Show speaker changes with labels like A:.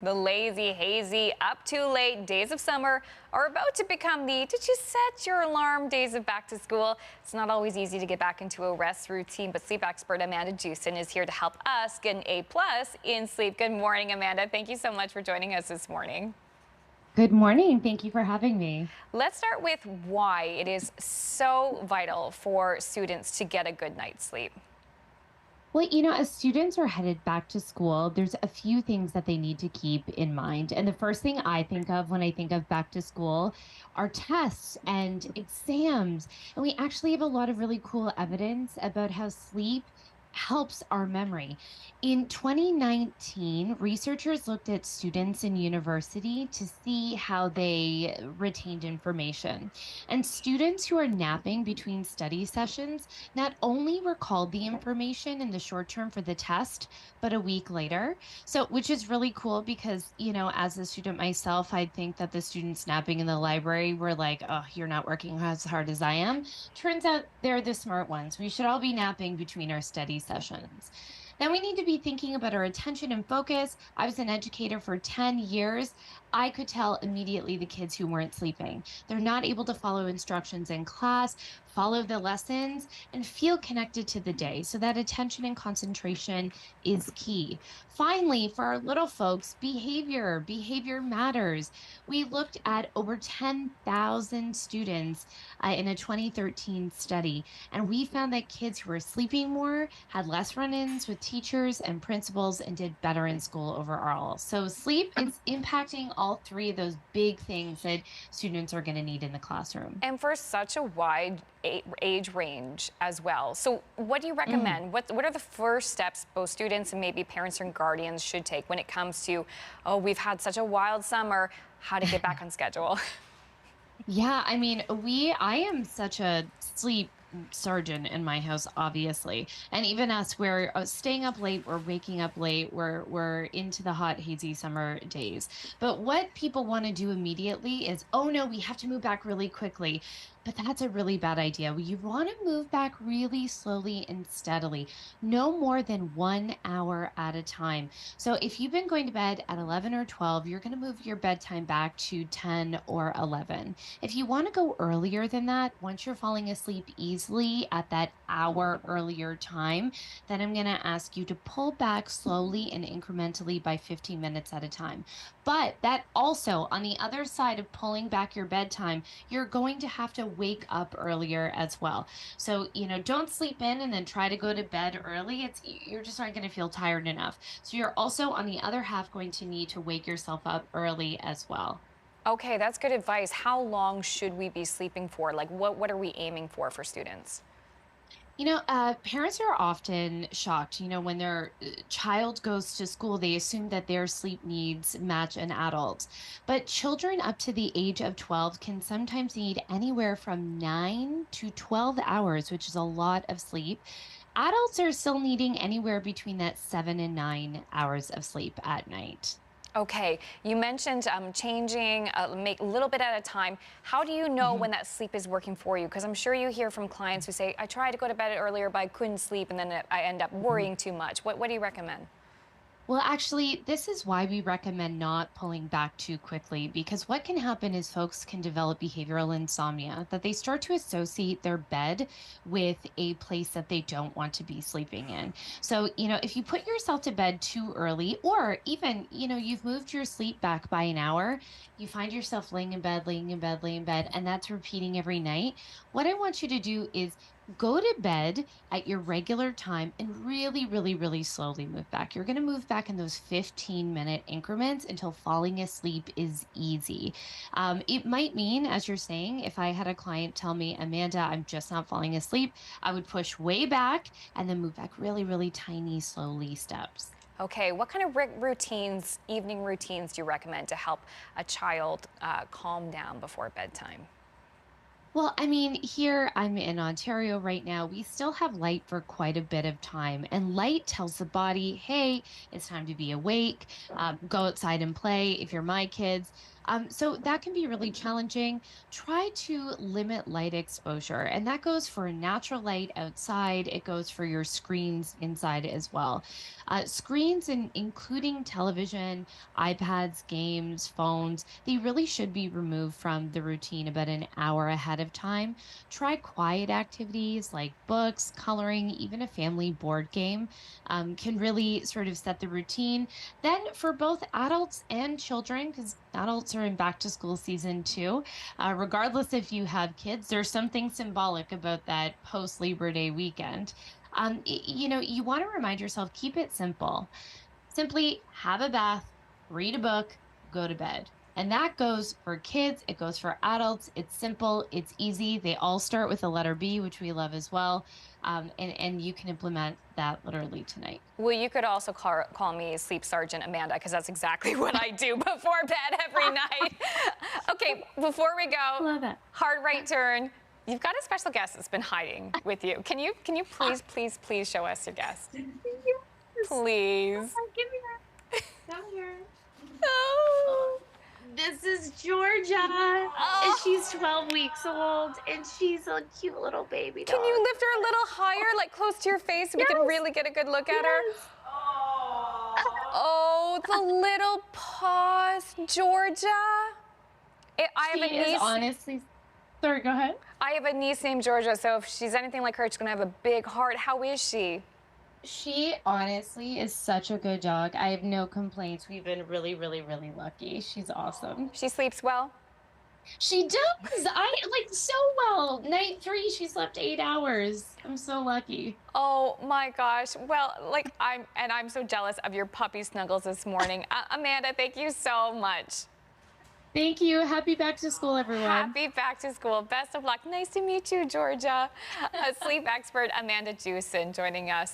A: The lazy, hazy, up too late days of summer are about to become the did you set your alarm days of back to school. It's not always easy to get back into a rest routine, but sleep expert Amanda Jewson is here to help us get an A+ in sleep. Good morning, Amanda. Thank you so much for joining us this morning.
B: Good morning. Thank you for having me.
A: Let's start with why it is so vital for students to get a good night's sleep.
B: Well, as students are headed back to school, there's a few things that they need to keep in mind. And the first thing I think of when I think of back to school are tests and exams. And we actually have a lot of really cool evidence about how sleep helps our memory. In 2019, researchers looked at students in university to see how they retained information. And students who are napping between study sessions not only recalled the information in the short term for the test, but a week later. So, which is really cool because, as a student myself, I think that the students napping in the library were like, oh, you're not working as hard as I am. Turns out they're the smart ones. We should all be napping between our study sessions. Then we need to be thinking about our attention and focus. I was an educator for 10 years. I could tell immediately the kids who weren't sleeping. They're not able to follow instructions in class, follow the lessons, and feel connected to the day. So that attention and concentration is key. Finally, for our little folks, behavior matters. We looked at over 10,000 students in a 2013 study, and we found that kids who were sleeping more had less run-ins with teachers and principals and did better in school overall. So sleep is impacting all three of those big things that students are going to need in the classroom.
A: And for such a wide age range as well. So what do you
B: Mm.
A: recommend? What are the first steps both students and maybe parents and guardians should take when it comes to, oh, we've had such a wild summer, how to get back on schedule?
B: Yeah, I mean, I am such a sleep surgeon in my house, obviously. And even us, we're staying up late, we're waking up late, we're into the hot, hazy summer days. But what people want to do immediately is, oh no, we have to move back really quickly. But that's a really bad idea. You want to move back really slowly and steadily, no more than 1 hour at a time. So if you've been going to bed at 11 or 12, you're going to move your bedtime back to 10 or 11. If you want to go earlier than that, once you're falling asleep easily at that hour earlier time, then I'm going to ask you to pull back slowly and incrementally by 15 minutes at a time. But that also, on the other side of pulling back your bedtime, you're going to have to wake up earlier as well. So, don't sleep in and then try to go to bed early. You're just not going to feel tired enough. So, you're also on the other half going to need to wake yourself up early as well.
A: Okay, that's good advice. How long should we be sleeping for? Like what are we aiming for students?
B: Parents are often shocked. When their child goes to school, they assume that their sleep needs match an adult. But children up to the age of 12 can sometimes need anywhere from 9 to 12 hours, which is a lot of sleep. Adults are still needing anywhere between that 7 and 9 hours of sleep at night.
A: Okay, you mentioned changing, make a little bit at a time. How do you know
B: Mhm.
A: when that sleep is working for you? Because I'm sure you hear from clients who say, I tried to go to bed earlier, but I couldn't sleep, and then I end up
B: Mhm.
A: worrying too much. What do you recommend?
B: Well, actually, this is why we recommend not pulling back too quickly because what can happen is folks can develop behavioral insomnia, that they start to associate their bed with a place that they don't want to be sleeping in. So, if you put yourself to bed too early, or even, you've moved your sleep back by an hour, you find yourself laying in bed, laying in bed, laying in bed, and that's repeating every night. What I want you to do is go to bed at your regular time and really, really, really slowly move back. You're going to move back in those 15-minute increments until falling asleep is easy. It might mean, as you're saying, if I had a client tell me, Amanda, I'm just not falling asleep, I would push way back and then move back really, really tiny, slowly steps.
A: Okay, what kind of routines, evening routines, do you recommend to help a child calm down before bedtime?
B: Well, I mean, here I'm in Ontario right now. We still have light for quite a bit of time, and light tells the body, hey, it's time to be awake, go outside and play if you're my kids. So that can be really challenging. Try to limit light exposure, and that goes for natural light outside. It goes for your screens inside as well. Screens, including television, iPads, games, phones, they really should be removed from the routine about an hour ahead of time. Try quiet activities like books, coloring, even a family board game can really sort of set the routine. Then, for both adults and children, because adults are in back to school season too, regardless if you have kids, there's something symbolic about that post Labor Day weekend. You want to remind yourself, keep it simple. Simply have a bath, read a book, go to bed. And that goes for kids, it goes for adults. It's simple, it's easy. They all start with the letter B, which we love as well. And you can implement that literally tonight.
A: Well, you could also call me Sleep Sergeant Amanda, because that's exactly what I do before bed every night. Okay, before we go,
B: Love it.
A: hard right turn. You've got a special guest that's been hiding with you. Can you please show us your guest? Please.
C: Give me that. Come here.
A: Oh.
C: This is Georgia, and she's 12 weeks old, and she's a cute little baby dog.
A: Can you lift her a little higher, like close to your face, so we can really get a good look at her? Oh, the little paws, Georgia. I have a niece.
B: Honestly, sorry, go ahead.
A: I have a niece named Georgia, so if she's anything like her, she's gonna have a big heart. How is she?
B: She honestly is such a good dog. I have no complaints. We've been really, really, really lucky. She's awesome.
A: She sleeps well?
B: She does. I like so well. Night 3, she slept 8 hours. I'm so lucky.
A: Oh my gosh. Well, I'm so jealous of your puppy snuggles this morning. Amanda, thank you so much.
B: Thank you. Happy back to school, everyone.
A: Happy back to school. Best of luck. Nice to meet you, Georgia. Sleep expert Amanda Jewson joining us.